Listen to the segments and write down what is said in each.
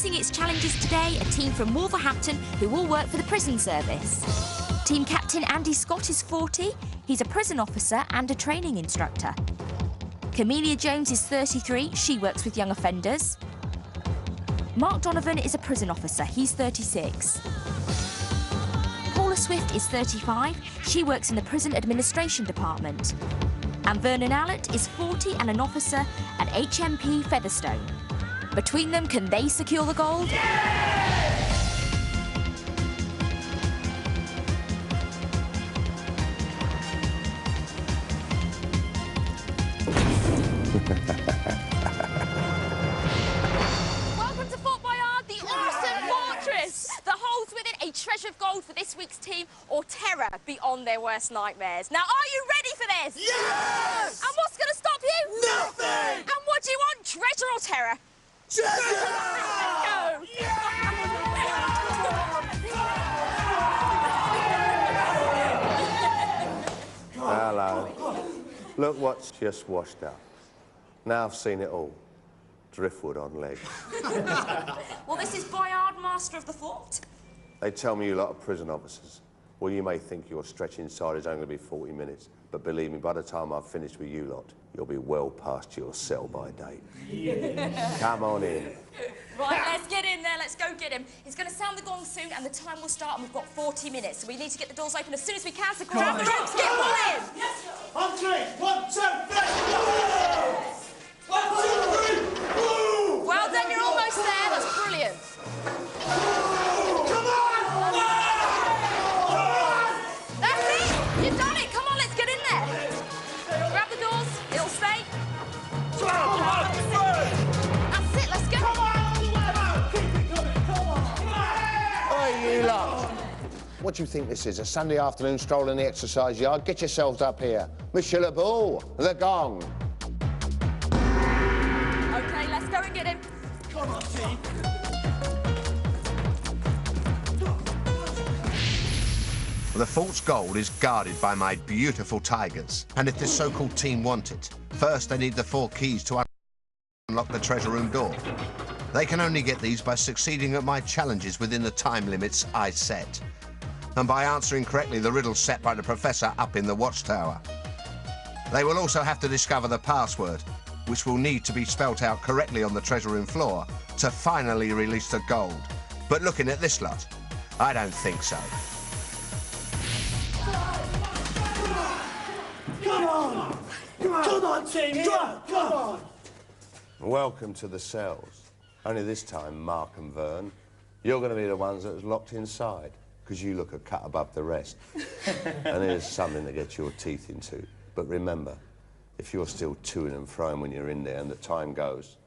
Facing its challenges today, a team from Wolverhampton who all work for the prison service. Team captain Andy Scott is 40. He's a prison officer and a training instructor. Camelia Jones is 33. She works with young offenders. Mark Donovan is a prison officer. He's 36. Paula Swift is 35. She works in the prison administration department. And Vernon Allett is 40 and an officer at HMP Featherstone. Between them, can they secure the gold? Yeah! Welcome to Fort Boyard, the awesome fortress that holds within a treasure of gold for this week's team, or terror beyond their worst nightmares. Now, are you ready for this? Yes! And what's going to stop you? Nothing! And what do you want, treasure or terror? Treasure! Hello. Look what's just washed up. Now I've seen it all. Driftwood on legs. Well, this is Boyard, master of the fort. They tell me you lot are prison officers. Well, you may think your stretch inside is only going to be 40 minutes, but believe me, by the time I've finished with you lot, you'll be well past your sell-by date. Yeah. Come on in. Right, let's get in there. Let's go get him. He's going to sound the gong soon, and the time will start, and we've got 40 minutes, so we need to get the doors open as soon as we can, so grab the ropes, get all in. Yes. On three. 1, 2, 3. Woo! 1, 2, 3. Woo! Well done, you're almost there. That's brilliant. Come on! That's it. You've done it. Come on, let's get in there. Grab the doors. It'll stay. That's it. Let's go. Come on! Keep it coming. Come on! Oi, you lot. What do you think this is, a Sunday afternoon stroll in the exercise yard? Get yourselves up here. Monsieur Le Boule, the gong. OK, let's go and get him. Come on, team. The fort's gold is guarded by my beautiful tigers, and if this so-called team want it, first they need the 4 keys to unlock the treasure room door. They can only get these by succeeding at my challenges within the time limits I set, and by answering correctly the riddles set by the professor up in the watchtower. They will also have to discover the password, which will need to be spelt out correctly on the treasure room floor to finally release the gold. But looking at this lot, I don't think so. Come on! Come on, team! Come on! Welcome to the cells. Only this time, Mark and Vern, you're going to be the ones that was locked inside, because you look a cut above the rest. And here's something to get your teeth into. But remember, if you're still toing and froing when you're in there and the time goes,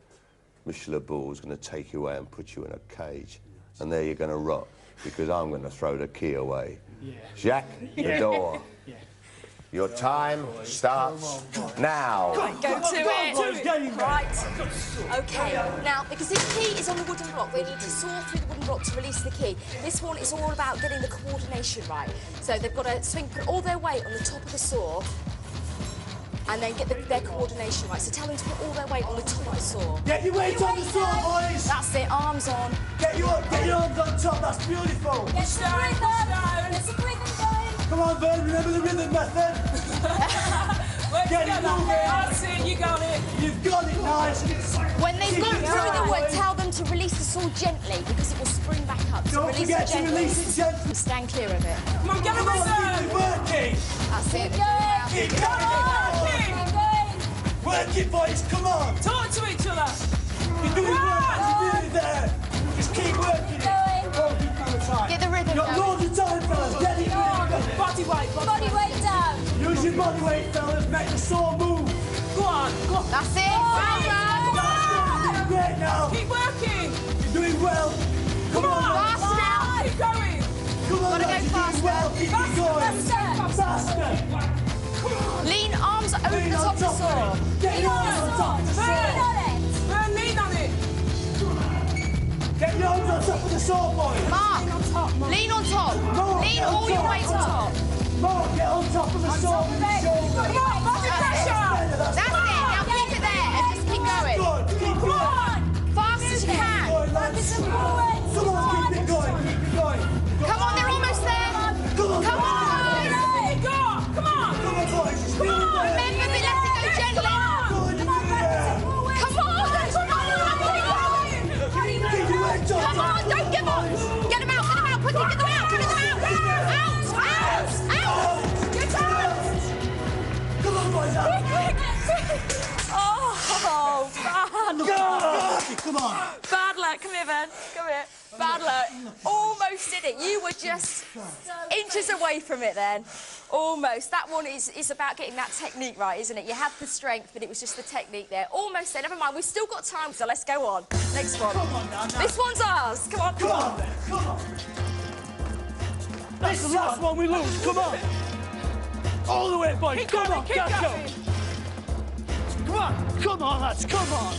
Monsieur Le Boule's going to take you away and put you in a cage. And there you're going to rot, because I'm going to throw the key away. Yeah. Jacques, the door. Yeah. Your time starts now. Right, go to it. Right. OK, now, because this key is on the wooden block, they need to saw through the wooden block to release the key. This one is all about getting the coordination right. So they've got to swing, put all their weight on the top of the saw, and then get their coordination right. So tell them to put all their weight on the top of the saw. Get your weight on the saw, boys! That's it, arms on. Get your arms on top, that's beautiful! Get the rhythm! Get the rhythm going! Come on, Vern, remember the rhythm method? Get it moving! That's it, you got it! You've got it, nice! When they've gone through the wood, tell them to release the saw gently, because it will spring back up. So Don't forget to release it gently! Stand clear of it. Come on, get a Keep rhythm! it working! That's it. Keep going! Work it, boys, come on! Talk to each other! You're doing well, you're nearly there! Just keep working it! Get the rhythm You've got loads of time, fellas, get it moving! Body weight, Body weight down. Use your body weight, fellas, make the saw move! Go on, go on. That's it. You're doing great now! Keep working! You're doing well! Come on! Faster now. Keep going! Come on, Gotta lads, go you're faster. doing well! Keep it going! Faster! Lean arms over Lean the on top of the top saw. of it! Get your arms on top of the saw! Burn, lean on it! Get your arms on top of the saw, boys! Mark, lean on top. Mark, Lean get on all your top. weight on top. Mark, get on top of the saw with your shoulders! Come on, body pressure! That's it. Now keep it there and just keep going. Good, keep going! Fast as you can. Good, lads. on. Bad luck. Come here, Ben. Come here. Bad luck. Almost did it. You were just inches away from it then. Almost. That one is about getting that technique right, isn't it? You had the strength, but it was just the technique there. Almost there. Never mind. We've still got time, so let's go on. Next one. Come on now. This one's ours. Come on. Come on, then. Come on. That's the last one we lose. Come on. All the way, boys. Keep Come going, on. keep Catch going. up. Come on. Come on, lads. Come on.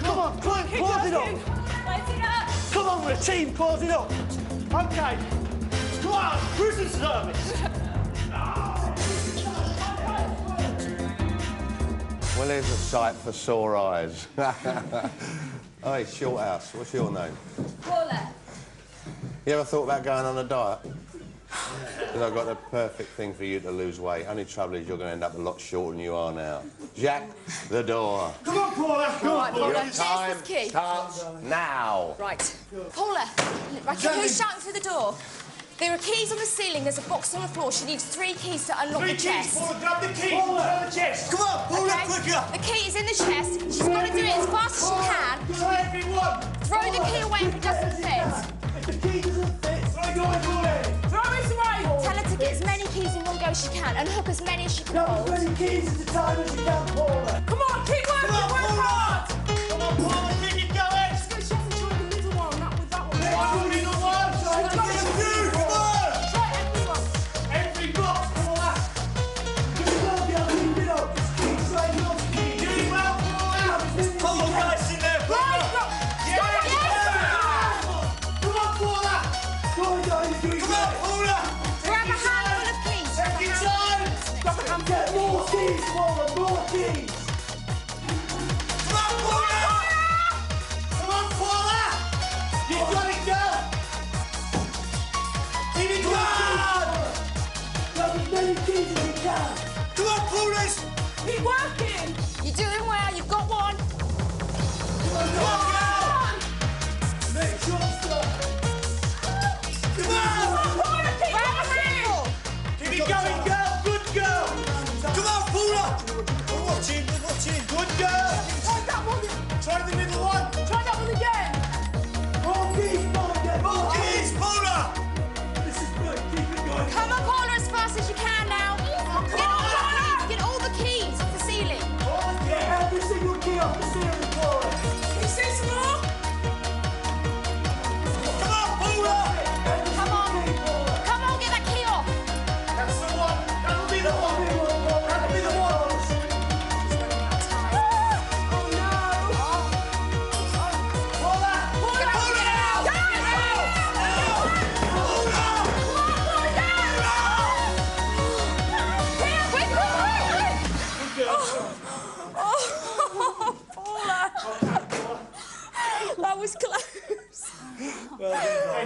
Come on. Close it up. Light it up. Come on, we're a team. Close it up. Okay. Come on. Prison service. Well, there's a sight for sore eyes. Hey, Shorthouse, what's your name? Paula. You ever thought about going on a diet? Because I've got the perfect thing for you to lose weight. Only trouble is you're going to end up a lot shorter than you are now. Jack, the door. Come on, Paula. Come on, Paula. Your There's time the key. starts now. Right. Paula, right, who's shouting through the door? There are keys on the ceiling, there's a box on the floor. She needs 3 keys to unlock the chest. Paula, grab the key. Paula, the chest. Come on, Paula, Okay? quicker. The key is in the chest. She's got to do it as fast as she can. Try everyone. Throw the key away if it doesn't fit. If the key doesn't fit, throw yours away. Throw it away. Tell her to get as many keys in one go as she can and hook as many as she can Grab hold. as many keys at a time as you can, Paula. Come on, keep working, work hard. Come on, Paula, keep it going. Let's go chef and try the middle one, not with that one. Every one. Try to get a few. Come on. Try everyone. Every box, Paula. You will be able to keep it up. Just keep trying not to keep doing well, Paula. Come on, guys, in there, Paula. Come on, Paula. Go on, guys, you're doing well. Come on, Paula. Grab a handful of keys. Take your time. Get more keys, Paula, more keys. Come on, Paula. Come on, Paula. You've got it, girl. Keep it going. Grab as many keys as you can. Come on, Paula. Keep working. You're doing well, you've got one. Come on, girl. Make sure stop. Come on. Paula, keep Grab a working. handful. Keep it going, girl. Good girl. Come on, Paula. We're watching. Good girl. Try that one. Try the middle one. Try that one again. More keys, Paula. Get more keys, Paula. This is good. Keep it going. Come on, Paula, as fast as you can now. Get all the keys off the ceiling. Get every single key off the ceiling, Paula. You see some more? Come on, Paula. Come on. Come on, get that key off. That's the one. That'll be the one. That'll be the one. Oh no. Paula. Get out, get out. Oh, Paula. That was close.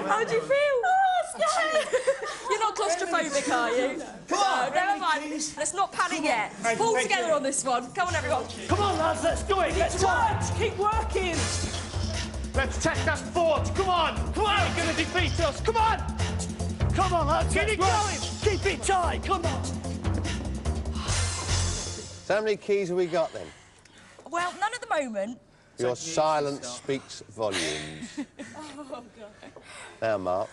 How do you feel? You're not claustrophobic, are you? Come on. No, never mind. Let's not panic yet. Pull together on this one. Come on, everyone. Come on, lads. Let's do it. Let's work. Keep working. Let's take that fort. Come on. Come on. You're going to defeat us. Come on. Come on, lads. Get it going. Keep it tight. Come on. So how many keys have we got then? Well, none at the moment. Your silence speaks volumes. Now, Mark,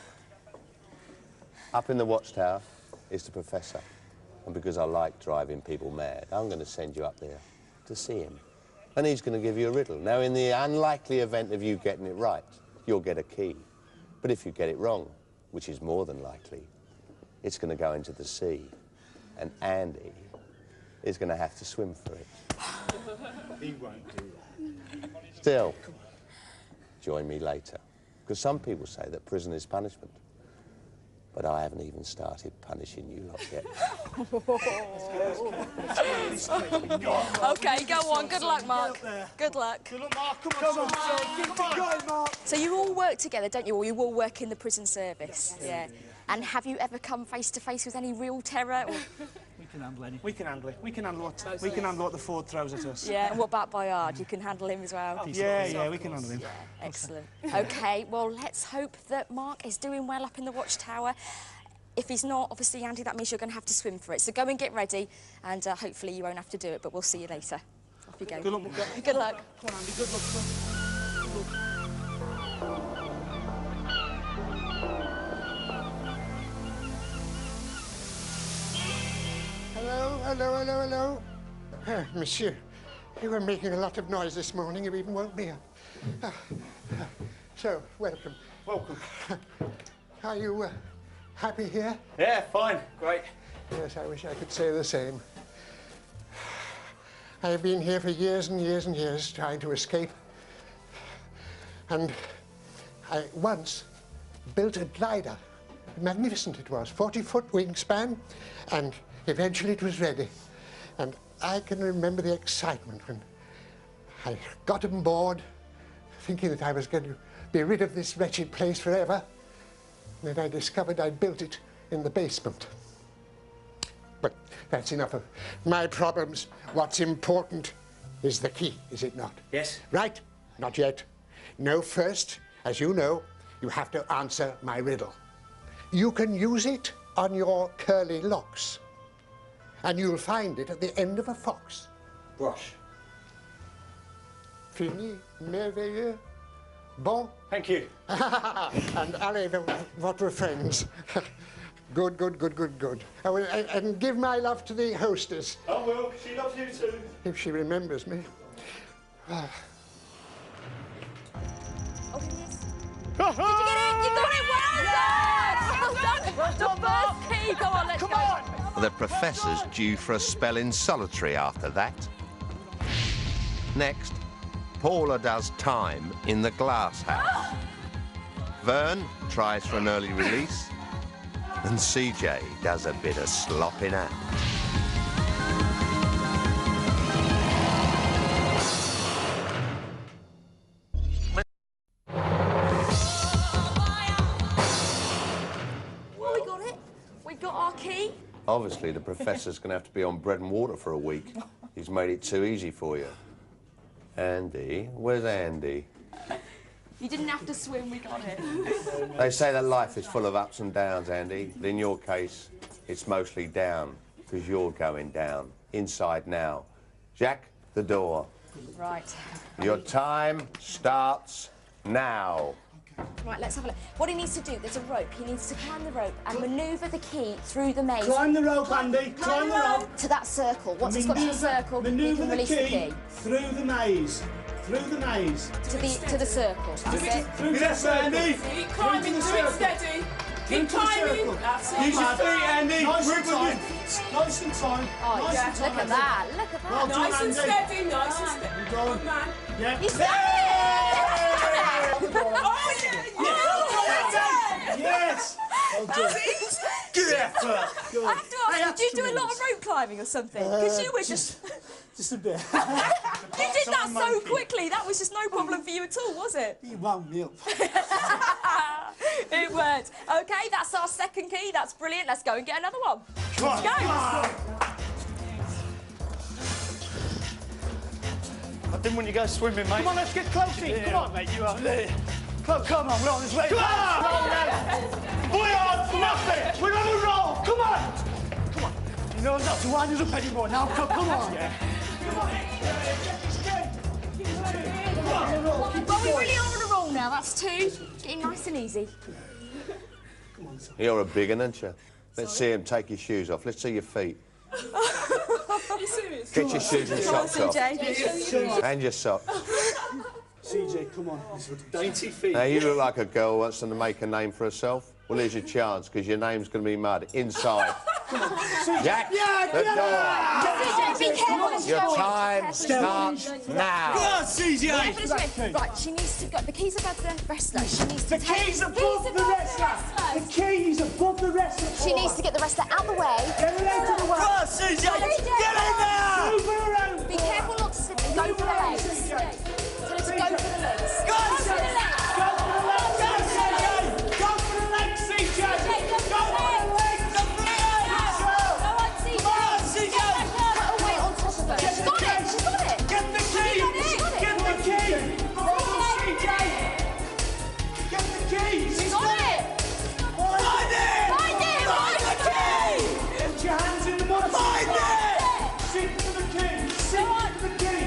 up in the watchtower is the professor. And because I like driving people mad, I'm going to send you up there to see him. And he's going to give you a riddle. Now, in the unlikely event of you getting it right, you'll get a key. But if you get it wrong, which is more than likely, it's going to go into the sea. And Andy is going to have to swim for it. He won't do that. Still, join me later. Because some people say that prison is punishment. But I haven't even started punishing you lot yet. OK, go on. Good luck, Mark. Good luck. Good luck, Mark. Come on, son. Keep it going, Mark. So you all work together, don't you? Or you all work in the prison service? Yeah. And have you ever come face to face with any real terror? Or... We can handle anything. We can handle it. We can handle what the Ford throws at us. Yeah, and what about Boyard? You can handle him as well? Yeah, we can handle him. Excellent. OK, well, let's hope that Mark is doing well up in the watchtower. If he's not, obviously, Andy, that means you're going to have to swim for it. So go and get ready, and hopefully you won't have to do it, but we'll see you later. you go. Good luck. Good luck. Come on, Andy, good luck. Good luck. Hello. Monsieur, you were making a lot of noise this morning. You even woke me up. So, welcome. Welcome. Are you happy here? Yeah, fine. Great. Yes, I wish I could say the same. I've been here for years and years and years trying to escape. And I once built a glider. Magnificent it was, 40-foot wingspan, and eventually it was ready. And I can remember the excitement when I got on board, thinking that I was going to be rid of this wretched place forever. And then I discovered I'd built it in the basement. But that's enough of my problems. What's important is the key, is it not? Yes. Right? Not yet. No, first, as you know, you have to answer my riddle. You can use it on your curly locks, and you'll find it at the end of a fox. Brush. Fini, merveilleux, bon. Thank you. And allez, votre friends. Good. And give my love to the hostess. I will. She loves you too. If she remembers me. Oh, yes. Did you get it? You got it! Well done! Well done! The first key. Go on, let's go. The professor's due for a spell in solitary after that. Next, Paula does time in the glass house. Vern tries for an early release. And CJ does a bit of slopping out. Well, we got it. We got our key. Obviously, the professor's going to have to be on bread and water for a week. He's made it too easy for you. Andy, where's Andy? You didn't have to swim, we got it. They say that life is full of ups and downs, Andy. But in your case, it's mostly down, because you're going down. Inside now. Jack, the door. Right. Your time starts now. Right, let's have a look. What he needs to do, there's a rope. He needs to climb the rope and manoeuvre the key through the maze. Climb the rope, Andy. Climb the rope. To that circle. Once it's got to the circle, he Manoeuvre can the release the key. through the maze. Through the maze. To the circle. That's it. Through the circle. Keep climbing, do it steady. Keep Through the climbing. circle. That's it. Use your feet, Andy. Nice and Grip time. Nice and time. Oh, Nice yeah. and time, Look at that. Look at that. Well done, Nice and Andy. steady, nice and steady. Well done. Good man. Yeah. He's done it! Oh, yeah. Yes. Well done. Good effort. I have to ask, did you do a lot of rope climbing or something? Because you were just... Just a bit. You did that so quickly. That was just no problem for you at all, was it? You wound me up. It worked. OK, that's our second key. That's brilliant. Let's go and get another one. Let's go. I didn't want you to go swimming, mate. Come on, let's get close in. Come on, mate. You are. Come on, we're on this way. Come on! Boyard, nothing! We're on a roll! Come on! Come on. You know not to wind us up anymore now. Come on. Yeah. Well, we really are on a roll now. That's two. Getting nice and easy. You're a big un, aren't you? Let's see him take his shoes off. Let's see your feet. Are you serious? Get your shoes and socks off. CJ. And your socks. CJ, come on. Dainty feet. Now, you look like a girl who wants to make a name for herself. Well, here's your chance, because your name's going to be mud. Inside. Jack, the door. CJ, be careful. Your time starts now. CJ! Right, she needs to go. The keys above the wrestler. She needs to The key's above the wrestler! The key's above the wrestler! She needs to get the wrestler out the way. Get her out of the way! Come on, CJ! Get in there! Move her around! Be careful not to slip and go for the legs. Tell her to go for the legs. Go, for the legs. Go for the legs, CJ! Go for the legs, CJ! Go for the legs! Go on, CJ. Come on, CJ! Put her weight on top of her. She's got it. She's got it. Get the key! Get the key! Come on, CJ! Get the key! She's got it. Find it! Find it. Find the key! Put your hands in the mud! Find it! Seek for the key! Seek for the key!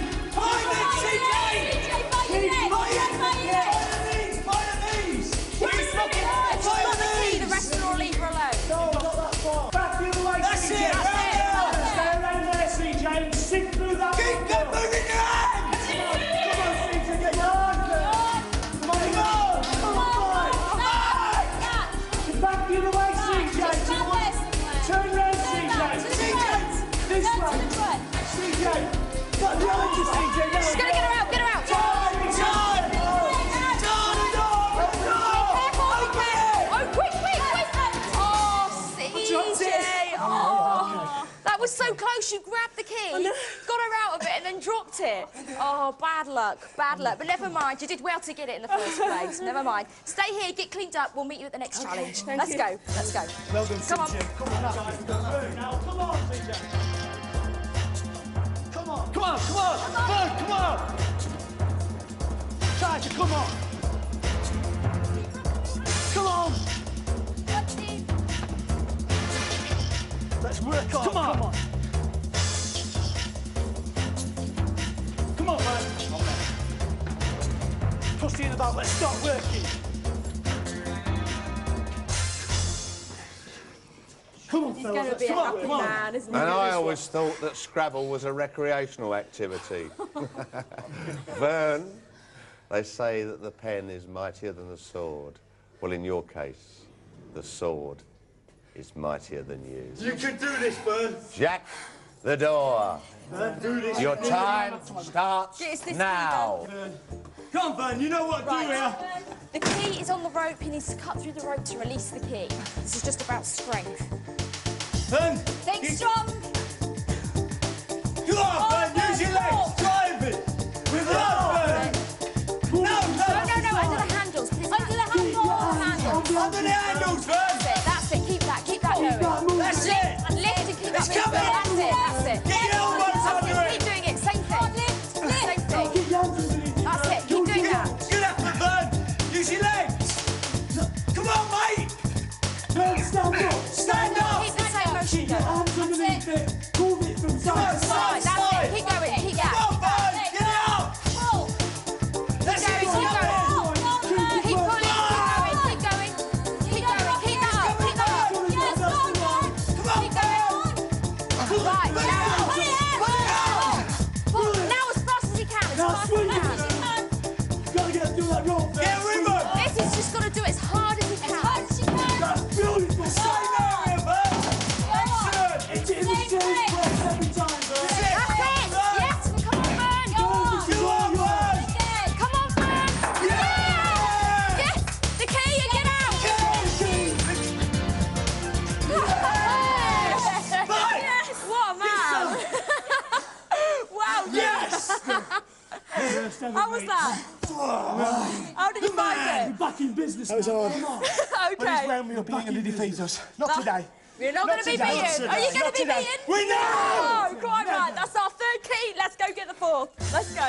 That's it. Oh, bad luck, bad luck. But never mind, you did well to get it in the first place. Never mind. Stay here, get cleaned up. We'll meet you at the next challenge. Let's go, let's go. Well done, Come on. CJ. Come on, now, come on, CJ. Come on, come on, come on. Vern, come on. Try to come on. Come on. Let's work on. Come on. Come on. Come on, man. Trust you in the back. Let's start working. Come on, He's fellas. going to be a Come on, happy come on. man, isn't he? And I always thought that Scrabble was a recreational activity. Vern, they say that the pen is mightier than the sword. Well, in your case, the sword is mightier than you. You can do this, Vern. Jack, the door. Do this. Your time starts Get us this now. Come on, Vern, you know what to do here. The key is on the rope. He needs to cut through the rope to release the key. This is just about strength. Vern, Think strong. come on, Vern, use your legs. Drive it. With love, Vern. No, No, under the handles. Please. Under the handles. Under the handles, Vern. That's it. Keep that going. That's it. And lift and keep It's that moving. coming. That's it. Get your elbows under it. Keep doing it. Same thing. Same thing. That's it. Keep doing that. Get up, Vern. Use your legs. Come on, mate. Stand up. Stand up. Keep the same motion going. Arms underneath it. Move it from side to side. Right, that's it. Keep going. Keep Come on, that. Vern. Get up. Let's Keep get going. going. Keep pulling. Keep going. Keep going. Keep that up. Keep that up. Come on. Keep going. Right, now as fast as you can. As fast as you can. Gotta get through that rope. Get with him. This is just got to do it as hard as you can. That's beautiful. Stay there, Vern. Excellent. It's in the same place every time, Vern. That's it. Yes. Come on, Vern. You are, Vern. Come on, Vern. Yeah. Yes. The key and get out. Yes. What a man. Wow. Yes. How was that? How did you find it? Back in business. That was hard. Okay. Round me up, he ain't going to defeat us. Not today. You're not going to be today, not beaten. Are you today, going not to be today. beaten? We know. No, quite right. That's our third key. Let's go get the fourth. Let's go.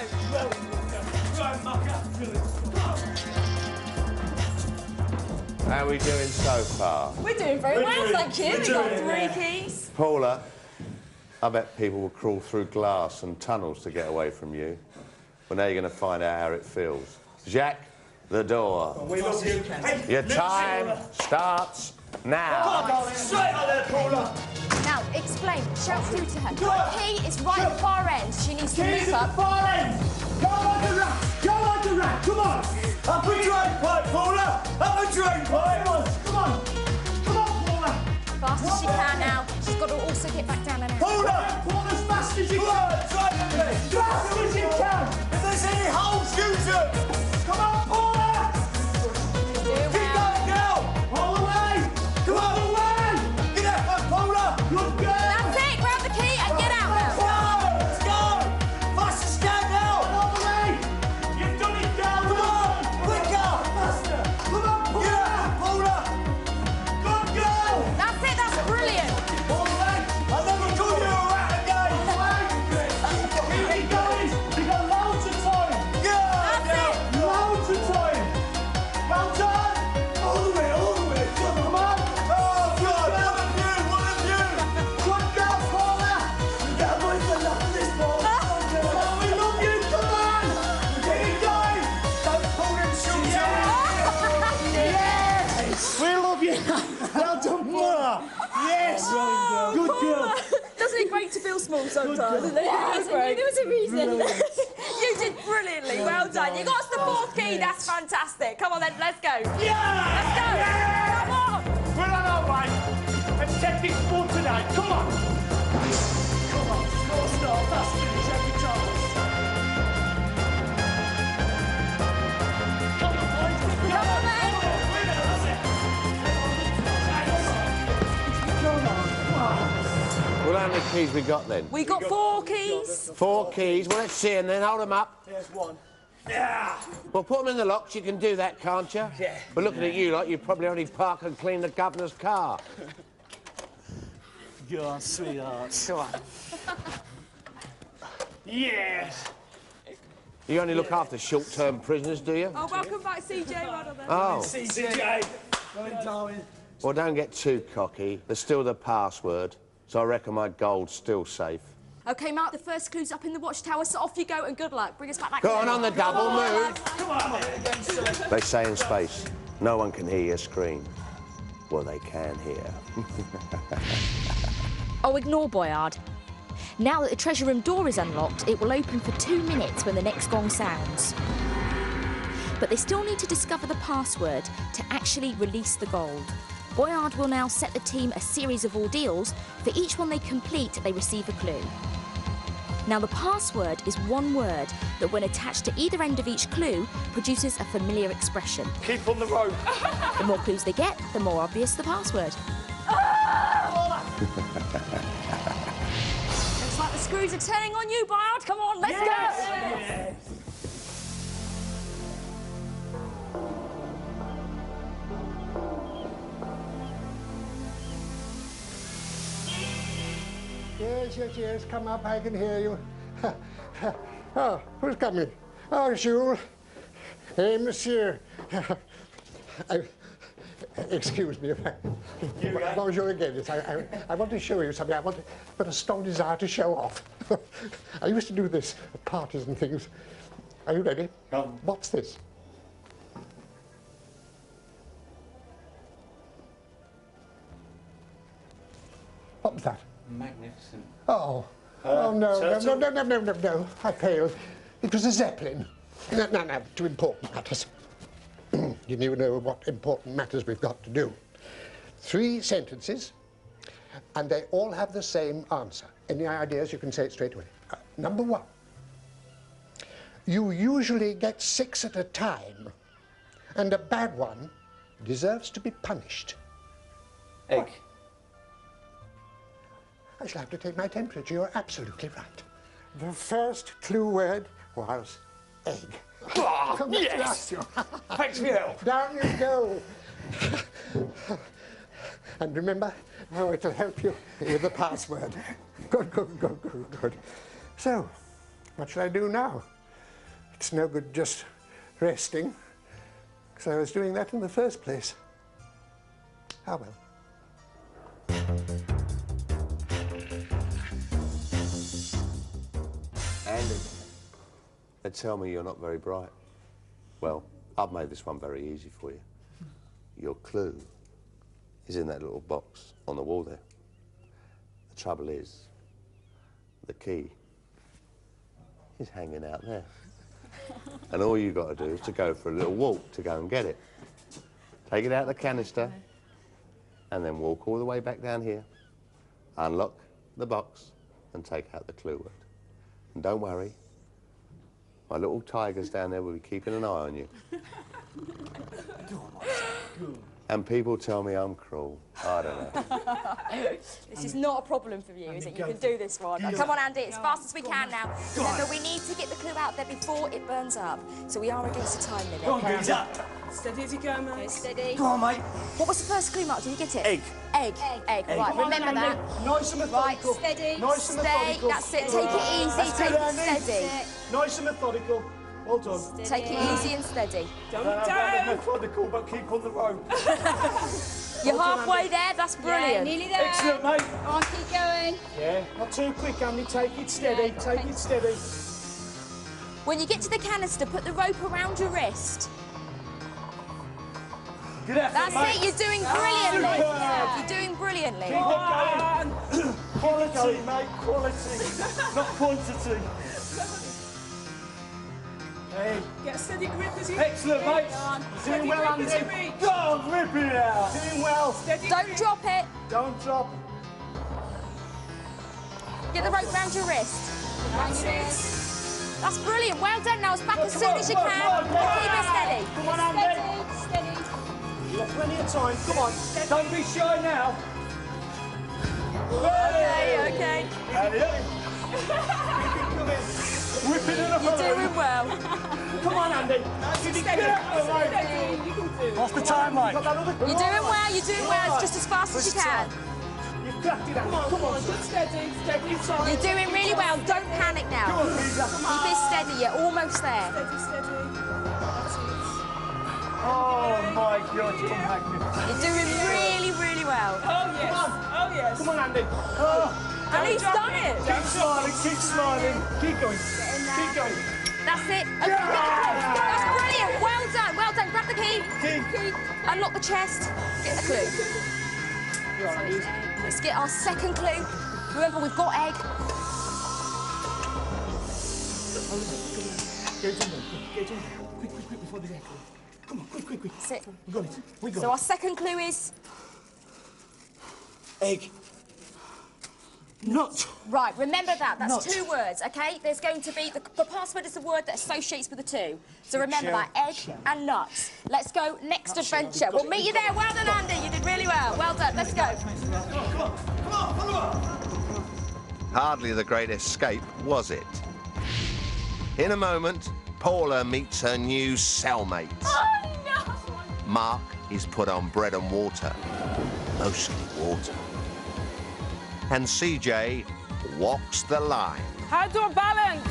How are we doing so far? We're doing very well, thank you. We've got doing 3 keys. Paula, I bet people will crawl through glass and tunnels to get away from you. Well, now you're going to find out how it feels. Jack, the door. We love you. Hey, Your time starts now. straight out there, Paula. Now, explain. Shout through to her. The key is right at the far end. She needs to Here's move at up. the far end. Go on the rack. Go on the rack. Come on. Up a drain pipe, Paula. Up a drain pipe. Come on. Come on, Paula. Fast as she can now. She's got to also get back down and out. Paula. Pull as fast as you Come can. on, try with me. Fast as you can. If there's any holes, use them. Come on, Paula. Do Keep well. going, girl. All the way. Come on. All the way. Get up, Paula. Good girl. That's it. Grab the key and get out now. Let's go. Fast as can now. All the way. You've done it, girl. Come on. Quicker. Faster. Come on, Paula. Get up, Paula. Good girl. That's it. That's brilliant. All the way. I never called you a rat again. All the way. Keep going. You've got loads of time. Good. That's it. Loads of time. Well done. All the way, all the way. Come on. Oh, God. One of you. Good girl, Paula. You got a boy for love this ball. Come on, we love you. Come on. Get it going. Don't pull them shoes Yes. We love you. Well done, Paula. Yes. Good girl. Doesn't it great to feel small sometimes? Isn't it? That's great. There was a reason. You did brilliantly. Well done. You got us the fourth key. That's fantastic. Come on then. Let's go. Yeah. Let's go. Come on. We're on our way. Let's take this ball tonight. Come on. Come on. Score start. Fast finish every time. Come on, boys. Come on then. We'll only keys we got then? We got 4 keys. 4 keys. Well, let's see, and then hold them up. There's one. Well, put them in the locks. You can do that, can't you? Yeah. But looking at you, like you probably only park and clean the governor's car. Go on, sweetheart. Come on. Yes. You only look after short-term prisoners, do you? Oh, welcome back, CJ. Well done then. Oh. CJ. Come in, darling. Well, don't get too cocky. There's still the password, so I reckon my gold's still safe. OK, Mark, the first clue's up in the watchtower, so off you go and good luck. Bring us back that Go clue. on the double move. Come on. They say in space, no one can hear you scream. Well, they can hear. Oh, ignore Boyard. Now that the treasure room door is unlocked, it will open for 2 minutes when the next gong sounds. But they still need to discover the password to actually release the gold. Boyard will now set the team a series of ordeals. For each one they complete, they receive a clue. Now, the password is one word that, when attached to either end of each clue, produces a familiar expression. Keep on the rope. The more clues they get, the more obvious the password. Looks like the screws are turning on you, Boyard. Come on, let's go! Yes. Yes, come up, I can hear you. Oh, who's coming? Oh, Jules. Hey, monsieur. Excuse me. Bonjour again. Yes, I want to show you something. I've got a strong desire to show off. I used to do this at parties and things. Are you ready? What's this? What was that? Magnificent. Oh. No. I failed. It was a Zeppelin. No, to important matters. You know what important matters we've got to do. 3 sentences, and they all have the same answer. Any ideas, you can say it straight away. Number 1. You usually get 6 at a time, and a bad one deserves to be punished. Egg. I shall have to take my temperature. You're absolutely right. The first clue word was egg. Oh, yes. Thanks for your help. Down you go. And remember, it'll help you with the password. Good. So, what shall I do now? It's no good just resting, because I was doing that in the first place. Ah, well. Andy, they tell me you're not very bright. Well, I've made this one very easy for you. Your clue is in that little box on the wall there. The trouble is, the key is hanging out there. And all you've got to do is to go for a little walk to go and get it. Take it out of the canister, and then walk all the way back down here, unlock the box, and take out the clue word. And don't worry, my little tigers down there will be keeping an eye on you. And people tell me I'm cruel. I don't know. This is not a problem for you, is it? You can do this one. Come on, Andy, as fast as we can now. Remember, we need to get the clue out there before it burns up. So we are against a time limit. Go on, Geezer. Steady as you go, man. Okay, steady. Go on, mate. What was the first clue, Mark? Did you get it? Egg. Egg. Right, remember that. Nice and methodical. Right, steady. Nice and methodical. That's it. Take it easy. That's Take good, it Andy. steady. Nice and methodical. Well done. Take it easy and steady. Don't Methodical, but keep on the rope. You're halfway there. That's brilliant. Nearly there. Excellent, mate. Go on, keep going. Yeah, not too quick, Andy. Take it steady. Take it steady. When you get to the canister, put the rope around your wrist. Good effort, That's mate. it. You're doing brilliantly. Superb. You're doing brilliantly. Keep on going. Quality, mate. Quality, not quantity. Hey. Get a steady grip as you... Excellent, mate. Doing well, Andy. Go on, rip it out. Doing well. Steady Don't grip. drop it. Don't drop. Get the rope round your wrist. That's it. That's brilliant. Well done. Now, as back as soon as you can. Keep it steady. Come on, Andy. Steady. You've got plenty of time. Come on. Don't be shy now. Okay. Whipping it up. You're doing well. Come on, Andy. Steady. You can do it. What's the time like? You're doing well, you're doing well. It's just as fast as you can. You've cracked it out. Come on. Steady. Steady. You're doing really well. Don't panic now. Keep it steady. You're almost there. Steady. That's it. Oh my God, you're magnificent. You're doing really, really well. Oh, yes. Oh, yes. Come on, Andy. Oh, And he's done it. keep smiling. Keep going. Keep going. That's it. That's brilliant. Well done. Well done. Grab the key. Key. Unlock the chest. Get the clue. Let's get our second clue. Remember, we've got egg. Get in. Quick, before the egg. Come on, quick. That's it. We got it. So our second clue is... Egg. Nut. Right, remember that. That's Nut. 2 words, OK? There's going to be... The password is the word that associates with the 2. So remember that. Egg and nuts. Let's go next adventure. We'll meet you there. Well done, Andy. You did really well. Well done. Let's go. Come on, follow up. Hardly the great escape, was it? In a moment, Paula meets her new cellmate. Oh, no! Mark is put on bread and water, mostly water. And CJ walks the line. How do I balance?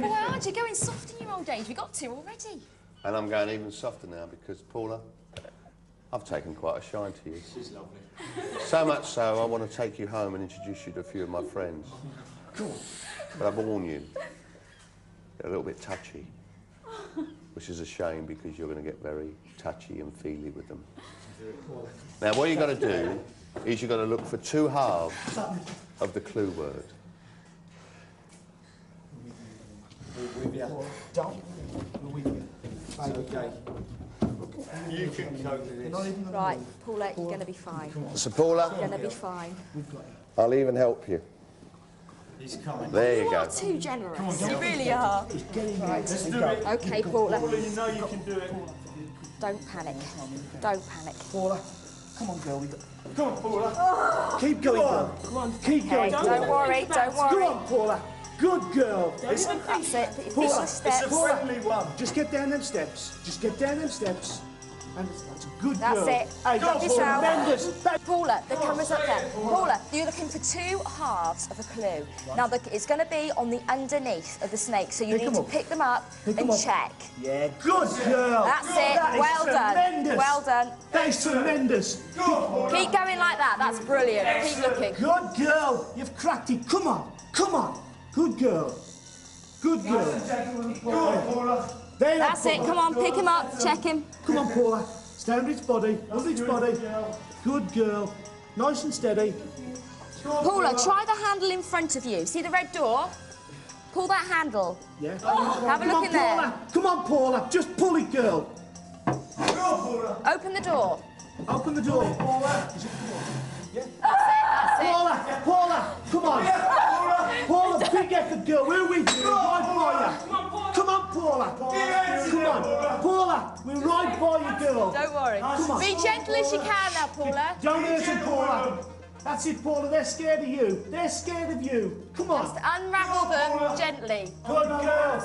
Well, aren't you going soft in your old age? We got 2 already. And I'm going even softer now because, Paula, I've taken quite a shine to you. She's lovely. So much so, I want to take you home and introduce you to a few of my friends. But I warn you, they're a little bit touchy, which is a shame because you're going to get very touchy and feely with them. Now, what you've got to do is you've got to look for 2 halves of the clue word. With you. Don't. We're with you. It's okay. You can cope with this. Right, Paula, you're going to be fine. So, Paula, You're going to be fine. I'll even help you. He's coming. There you You are go. too generous. You really are. Let's do it. OK, Paula. Paula, you know you can do it. Don't panic. Don't panic. Paula, come on, girl. Come on, Paula. Keep going, girl. Come on, keep going. Don't worry, don't Come worry. on, Paula. Good girl. That's it. Put your feet on the Paula, steps. It's a friendly one. Just get down them steps. Just get down them steps. And that's a good That's girl. it. Hey, Drop yourself. tremendous. Paula, the camera's up there. Paula, you're looking for 2 halves of a clue. Now, it's going to be on the underneath of the snake, so you Pick need 'em to up. pick them up Pick 'em and up. check. Yeah, good girl. That's it. That is Well done. tremendous. Well done. That is tremendous. Keep going like that. That's brilliant. Keep looking. Good girl. You've cracked it. Come on. Come on. Good girl. Good girl. Go on, Paula. There you That's are, it. Paula. Come on, pick him up. Check him. Come on, Paula. Stand with its body. Under its body. Good girl. Nice and steady. Paula, try the handle in front of you. See the red door? Pull that handle. Yeah. Have a Come look on, in there. Paula. Come on, Paula. Just pull it, girl. Go on, Paula. Open the door. Open the door. Paula. That's it. Paula. Paula. Come on. Paula, big effort, girl. We're with you. We're right by you. Come on, Paula. Come on. Paula, we're right by you, girl. Don't worry. Come on. Be gentle as you can now, Paula. Don't hurt them, Paula. That's it, Paula. They're scared of you. They're scared of you. Come on. Unravel them gently. Good girl.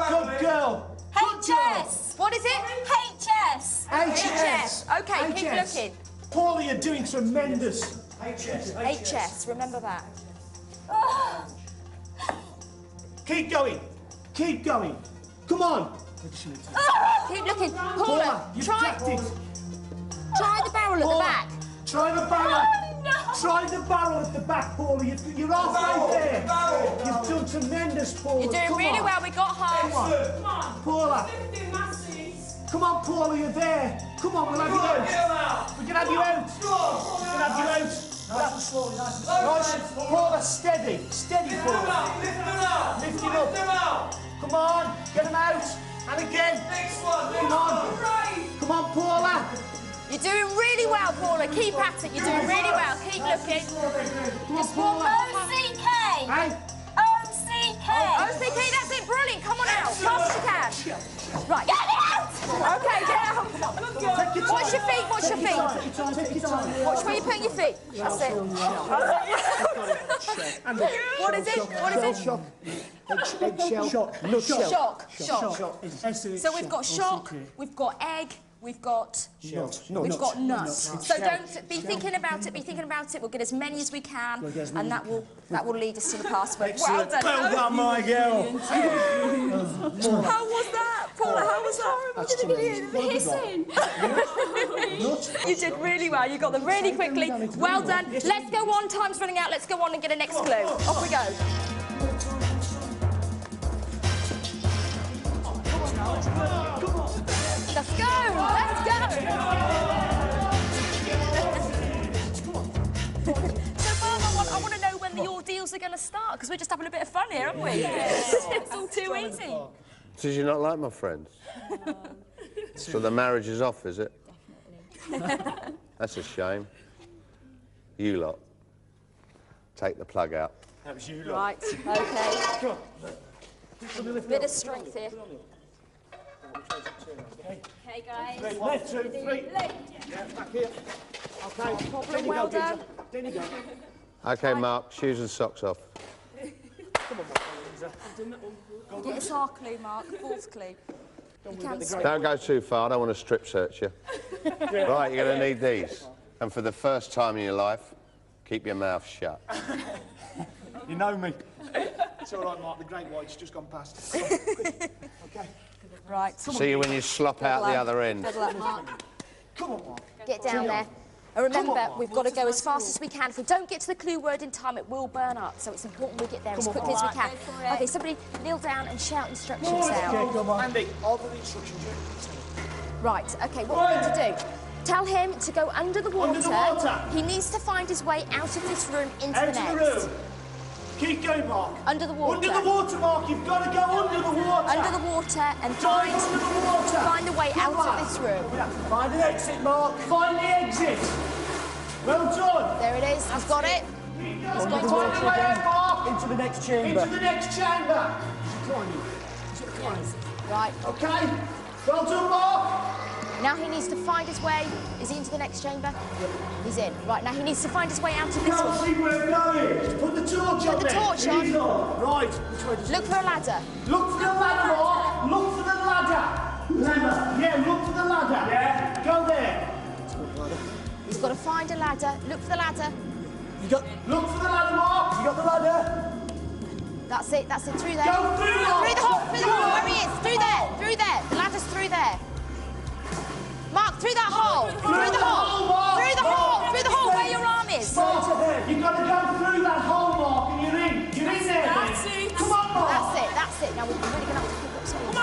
Good girl. HS. What is it? HS. HS. Okay, keep HS. looking. Paula, you're doing tremendous. HS. Remember that. Keep going. Keep going. Come on. Keep looking. Paula, Paula, you've try cracked it. the barrel at the Paula, back. Try the barrel. Try the barrel at the back, Paula. You're halfway there. You've done tremendous, Paula. You're doing Come really on. well. We got half. Come on. Paula. Come on, Paula, you're there. Come on, we'll have you out. We can have you out. We can have you out. Nice and slowly, nice and slowly. Nice. Paula, steady. Steady, Paula. Lift him up. Come on, get him out. And again. Come on. Come on, Paula. You're doing really well, Paula. Keep at it. You're doing really well. Keep looking. Just one more. O-C-K. Hey. O-C-K. OCK, that's it. Brilliant. Come on out. Fast as you can. Right. Get out! Okay, get out. Watch your feet. Watch your feet. Watch where you're putting your feet. That's it. What is it? What is it? Shock. Eggshell. Shock. Shock. So we've got shock, we've got egg, we've got nut. So don't be thinking about it. Be thinking about it. We'll get as many as we can, and that will lead us to the password. Well done. Well done, my girl. How was that, Paula? How was that? Hissing. You did really well. You got them really quickly. Well done. Let's go on. Time's running out. Let's go on and get a next clue. Off we go. Let's go! Let's go! So, Mum, I want to know when the ordeals are going to start, because we're just having a bit of fun here, aren't we? It's all too easy. Did you not like my friends? So the marriage is off, is it? Definitely. That's a shame. You lot, take the plug out. That was you, lot. Right, OK. Bit of strength here. Okay, guys. Left, 2, 3. Left. Yeah, back here. Okay. Problem, well done. Then you go. OK, Mark, shoes and socks off. Get us our clue, Mark. Fourth clue. You can Don't go too far, I don't want to strip search you. Right, you're going to need these. And for the first time in your life, keep your mouth shut. You know me. It's all right, Mark. The Great White's just gone past. Okay. Right. See you when you slop out the other end. Good luck, Mark. Come on, Mark. Get down there. And remember, we've got to go as fast as we can. If we don't get to the clue word in time, it will burn up. So it's important we get there as quickly as we can. OK, somebody kneel down and shout instructions out. Okay, come on. Andy, I'll do the instructions. Right, OK, what we need to do, tell him to go under the water. Under the water. He needs to find his way out of this room into Out the of next. the room. Keep going, Mark. Under the water. Under the water, Mark. You've got to go under the water. Under the water and Dive under the water. find a way out of this room. Find an exit, Mark. Find the exit. Well done. There it is. He's got it. He's going to Find the way out, Mark. Into the next chamber. Into the next chamber. Right. Okay. Well done, Mark. Now he needs to find his way. Is he into the next chamber? He's in. Right, now he needs to find his way out of this Can't one. see where we're going. Put the torch on the there. torch on. He's Right. Which way does Look for a ladder. Look for the ladder, Mark. Look for the ladder. Ladder. Yeah, look for the ladder. Yeah. Go there. He's got to find a ladder. Look for the ladder. Look for the ladder, Mark. You got the ladder. That's it, through there. Go through the hole. Through the hole, where he is. Through there. The ladder's through there. Mark, through that hole. Through the hole. Where your arm is. Mark, you've got to go through that hole, Mark, and you're in. You're in there. That's it. Come on, Mark. That's it. Now we're really going to have to pick up something.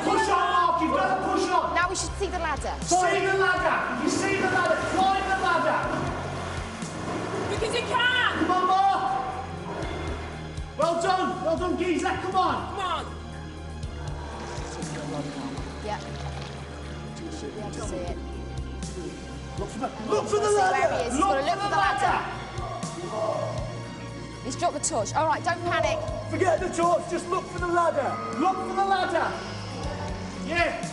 Push on, Mark. You've got to push on. Now we should see the ladder. See the ladder. If you see the ladder, climb the ladder. Because you can. Come on, Mark. Well done, geezer. Come on. Come on. Yeah. Should be able to see it. Look for the See where ladder. he is. He's got to look for the ladder. He's dropped the torch. All right, don't panic. Forget the torch. Just look for the ladder. Look for the ladder. Yeah.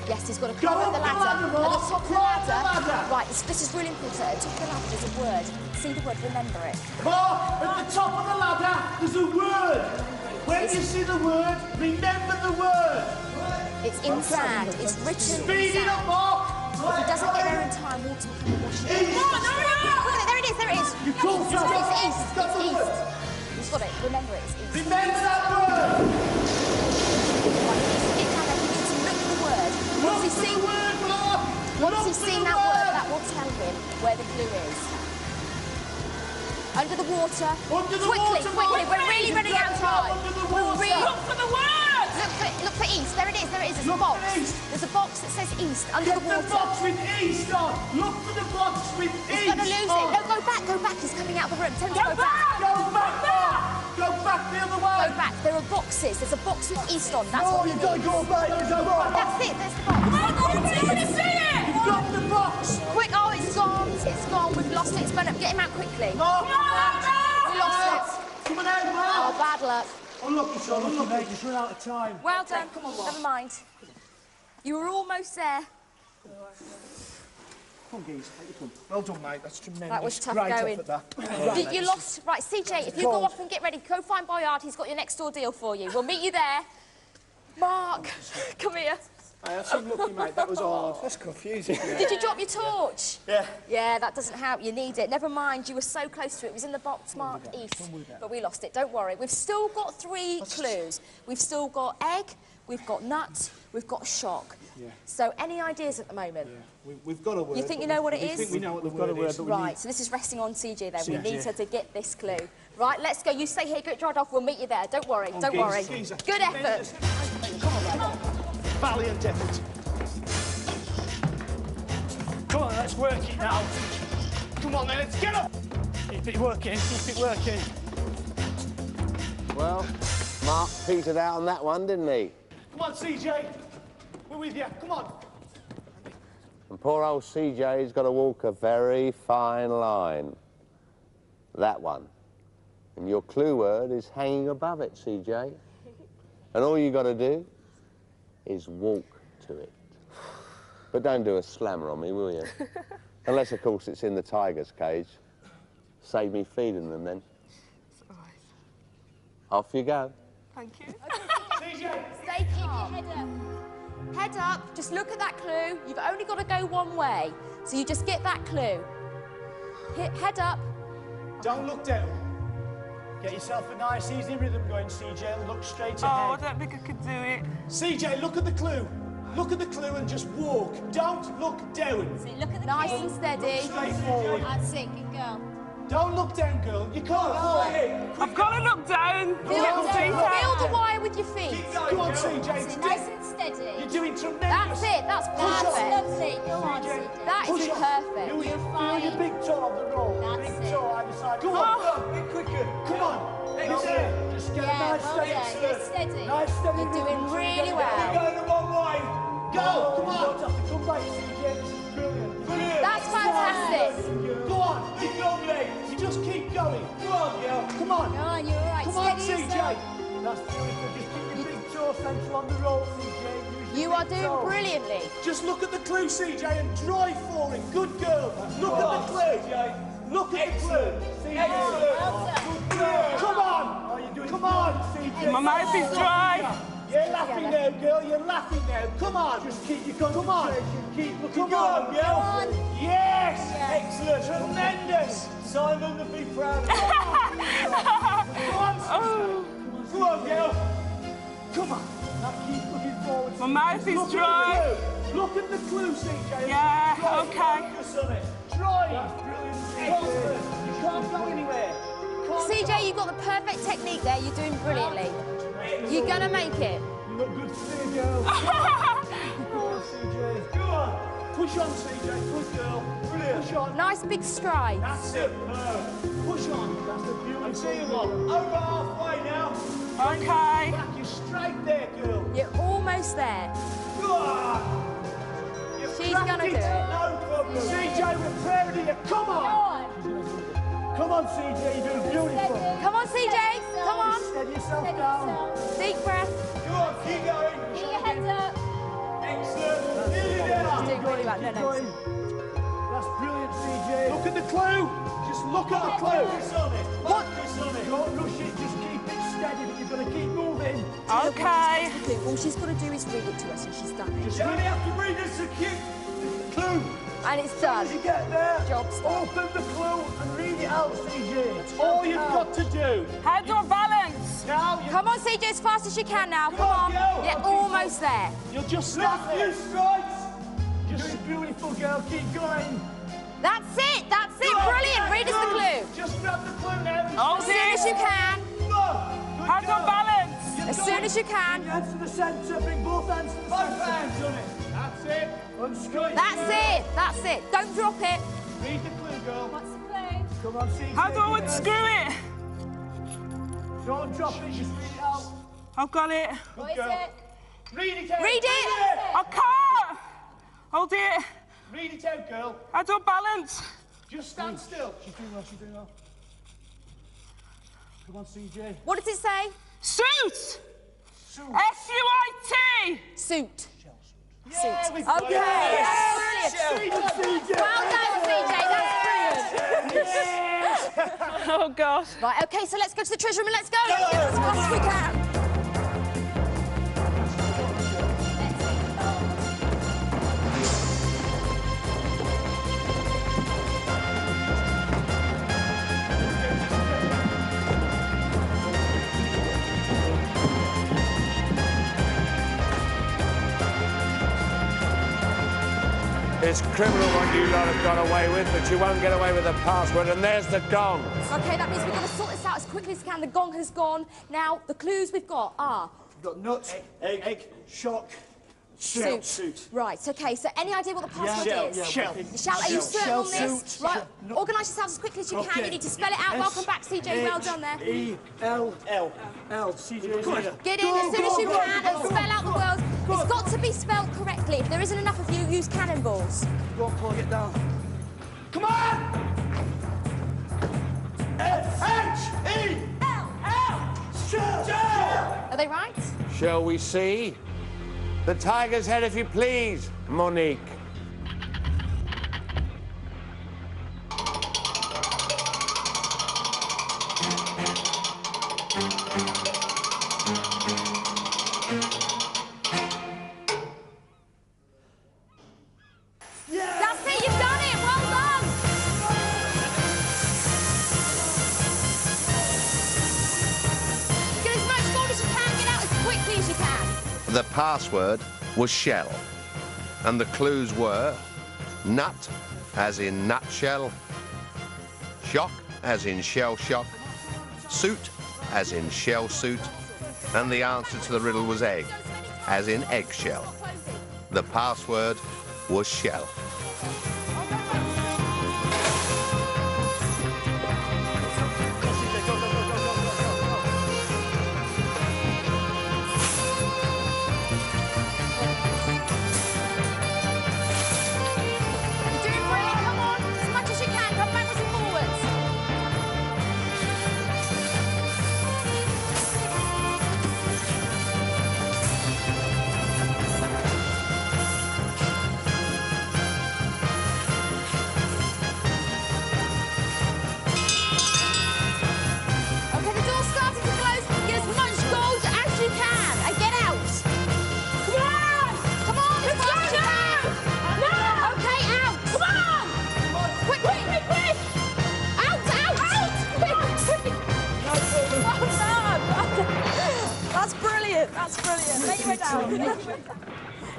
Yes, he's got to Go climb up up the the ladder. ladder, At Mark. the top of the Climb the ladder. ladder. Right, this is really important. At the top of the ladder, there's a word. See the word, remember it. Mark, at the top of the ladder, there's a word. When you see the word, remember the word. It's in sand. It's written Speed in it up, sand. Mark. If he doesn't get there in time, water will come and wash it. East. Look at it, there it is. You called It's something. east. Got the It's word. east. He's got it. Remember it. It's east. Remember that word. Right, he needs to get down there. He needs to look for the word. Once he's Look for seen the word, Mark. Once Look he's for seen the that word, word. that will tell him where the clue is. Under the water. Under the quickly, water, quickly. Mark. We're really running out of time. Under the We're water. really... Look for the word. Look for east. There it is. There's a Look box. for east. There's a box that says east under Get the water. the box with east on. Look for the box with He's east going to lose on. it. No, go back. He's coming out of the room. Tell him to go back. Go back, Mark. Go back the other way. Go back. There are boxes. There's a box with east on. That's No, what he you've got to needs. go back. You go back. That's it. There's the box. Come on, I want to see it. Drop the box! Quick, oh, it's gone. It's gone. We've lost it. It's burnt up. Get him out quickly. Mark! We lost it. Come on out, Mark! Oh, bad luck. Unlucky, son, unlucky, mate. Just run out of time. Well done. Never mind. You were almost there. Come on, geez. Come. Well done, mate. That's tremendous. That was tough Great going. effort, that. You lost. Right, CJ, if you go off and get ready, go find Boyard. He's got your next door deal for you. We'll meet you there. Mark, come here. Hey, that's unlucky, mate. That was hard. That's confusing. Did you drop your torch? Yeah. Yeah, that doesn't help. You need it. Never mind, you were so close to it. It was in the box marked East, but we lost it. Don't worry. We've still got 3 clues. We've still got egg, we've got nut, we've got shock. Yeah. So, any ideas at the moment? Yeah. We've got a word. You think you know what it is? We think we know what the word is. Right, so this is resting on CJ then. We need her to get this clue. Right, let's go. You stay here, get dried off. We'll meet you there. Don't worry, don't worry. Good effort. Come on. Valiant effort. Come on, let's work it now. Come on, then, let's get up. Keep it working, keep it working. Well, Mark petered out on that one, didn't he? Come on, CJ. We're with you. Come on. And poor old CJ's got to walk a very fine line. That one. And your clue word is hanging above it, CJ. And all you got to do is walk to it. But don't do a slammer on me, will you? Unless, of course, it's in the tiger's cage. Save me feeding them, then. It's all right. Off you go. Thank you. CJ! Stay calm. Head up, just look at that clue. You've only got to go one way. So you just get that clue. Head up. Don't look down. Get yourself a nice, easy rhythm going, CJ, and look straight ahead. Oh, I don't think I could do it. CJ, look at the clue. Look at the clue and just walk. Don't look down. So look at the Nice key. and steady. Straight forward. That's it, good girl. Don't look down, girl. You can't fall in. I've got to look down. Feel the wire with your feet. Come on, CJ. So nice and steady. You're doing tremendous. That's it, that's That's perfect. lovely. Go on, CJ. That is Push on. perfect. Feel You're your fine. big toe on the roll. That's Big it. toe either side. Go on. Bit quicker. Come on. That's it. Just get a Yeah, nice well steady. done. Get steady. Nice steady. You're doing rhythm. really You're well. going the wrong way. Go. Come on. You don't have to come back, CJ. This is brilliant. Brilliant. That's fantastic. Go on. Keep going. You just keep going. Come on, girl. Come on. Go on, you're all right. Come on, Steady CJ. yourself. That's beautiful. Just keep your big toe central on the roll, CJ. Use your You are big doing toe. brilliantly. Just look at the clue, CJ, and drive for it. Good girl. Look at the clue. Look at the clue. CJ. Well done. Come on. Come on, CJ. My mouth is dry. You're laughing now, girl. You're laughing now. Come on. Just keep your concentration. Keep looking. Come on, girl. Come on. Yes. Excellent. Tremendous. Simon would be proud of you. Come on, Oh, Come on, girl. Come on. Now keep looking forward. my mouth is Look at dry. the clue. Look at the clue, CJ. Yeah, Drive, okay. Focus on it. Drive. That's brilliant. Excellent. You can't go anywhere. CJ, you've got the perfect technique there. You're doing brilliantly. You're going to make it. You look good today, girl. Go on, CJ. Go on. Push on, CJ. Good girl. Brilliant. Push on. Nice big stride. That's it. Push on. That's the beautiful. I'm seeing one. Over halfway now. Okay. Back. You're straight there, girl. You're almost there. Go on. You've She's cracked gonna do it. No problem. CJ, we're proud of you. Come Go on. on. Come on, CJ. You're doing beautiful. Steady. Come on, CJ. Come on. Steady yourself Steady down. yourself. Deep breath. Go on. Keep going. Keep your head up. Excellent. Nearly there. Doing really well. No, no. Going. That's brilliant, CJ. Look at the clue. Just look at the clue. Focus on it. Focus on it. Don't rush it. Just keep it steady, but you've got to keep moving. Okay. All she's got to do is read it to us and she's done it. You only have to read this cute clue. And it's done. As you get there, Job's done. open the clue and read it out, CJ. That's all you've got to do. How do I balance? Now, Come on, CJ, as fast as you can now. Come on. Go. You're almost there. You'll just stop there. Strikes. Just beautiful, girl. Keep going. That's it. That's it. Brilliant. Read us the clue. Just grab the clue now. Oh, As soon as you can. Come on. Good How do I girl. balance? As soon as you can. Hands to the centre. Bring both hands to the centre. Both hands on it. That's it. Unscrew it. That's it. That's it. Don't drop it. Read the clue, girl. What's the clue? Come on, CJ. How do I unscrew it? Don't drop it. Just read it out. I've got it. What is girl. it? Read it out. Read it. I can't. Hold it. Read it out, girl. I don't balance. Just stand still. She's doing well, she's doing well. Come on, CJ. What does it say? Suit. Suit. S-U-I-T. Suit. Yeah, Suit. we've got Okay. it. That's brilliant. CJ. Well done, CJ. That's brilliant. Oh, God. Right, okay, so let's go to the treasure room and let's go. Let's get as fast as we can. It's criminal what you lot have got away with, but you won't get away with the password, and there's the gong. Okay, that means we've got to sort this out as quickly as we can. The gong has gone. Now, the clues we've got are... We've got nut, egg, shock, shell, suit. Right, okay, so any idea what the password is? Shell. Shall, are you certain on Shell this? suit. Right, organise yourselves as quickly as you can. You need to spell it out. Welcome back, CJ. Well done there. E-L-L. L. CJ. Get in as soon as you can and spell out the words. It's got to be spelled correctly. If there isn't enough of you, use cannonballs. Go on, Paul, get down. Come on! H-E-L-L. Shell! Are they right? Shall we see? The tiger's head, if you please, Monique. That's it, you've done it. Well done. Get as much gold as you can. Get out as quickly as you can. The password was shell, and the clues were nut, as in nutshell, shock, as in shell shock, suit, as in shell suit, and the answer to the riddle was egg, as in eggshell. The password was shell. You're doing brilliant. Come on, as much as you can. Come backwards and forwards. Okay, the door's starting to close. Get as much gold as you can and get out. Come on! Come on, as fast as you can. No! Okay, out. Come on! Quick, quick, quick, quick! Out, out, out! Quick, quick! Well done. That's brilliant. That's brilliant. Lay your head down.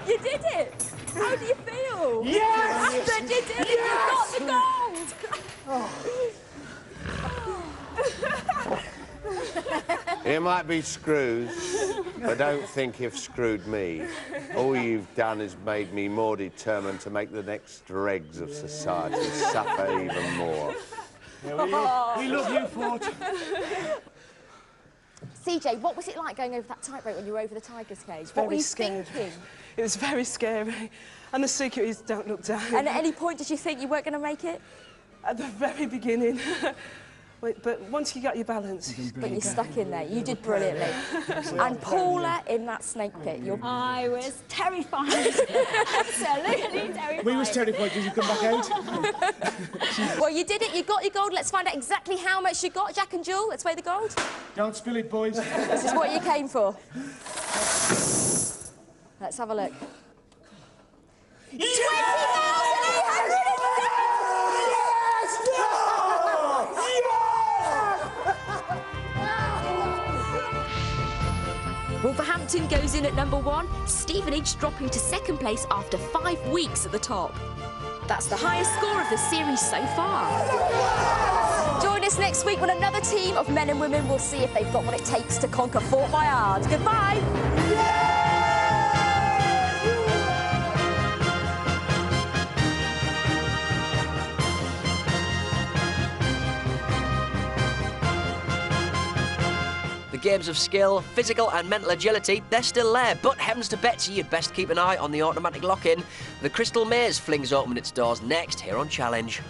You did it. How do you feel? Yes! You did it. Yes! You got the gold. It might be screws, but don't think you've screwed me. All you've done is made me more determined to make the next dregs of society suffer even more. Yeah, we love you, Fort. CJ, what was it like going over that tightrope when you were over the tiger's cage? What were you scared. thinking? It was very scary. And the securities don't look down. And at any point did you think you weren't going to make it? At the very beginning. But once you got your balance... But you stuck in there. You did brilliantly. And Paula in that snake pit. I was terrified. Absolutely terrified. We was terrified. Did you come back out? Well, you did it. You got your gold. Let's find out exactly how much you got. Jack and Jewel, let's weigh the gold. Don't spill it, boys. This is what you came for. Let's have a look. 20,800! Wolverhampton goes in at number 1, Stevenage dropping to second place after 5 weeks at the top. That's the highest score of the series so far. Join us next week when another team of men and women will see if they've got what it takes to conquer Fort Boyard. Goodbye! The games of skill, physical and mental agility, they're still there, but heavens to Betsy, you'd best keep an eye on the automatic lock-in. The Crystal Maze flings open its doors next here on Challenge.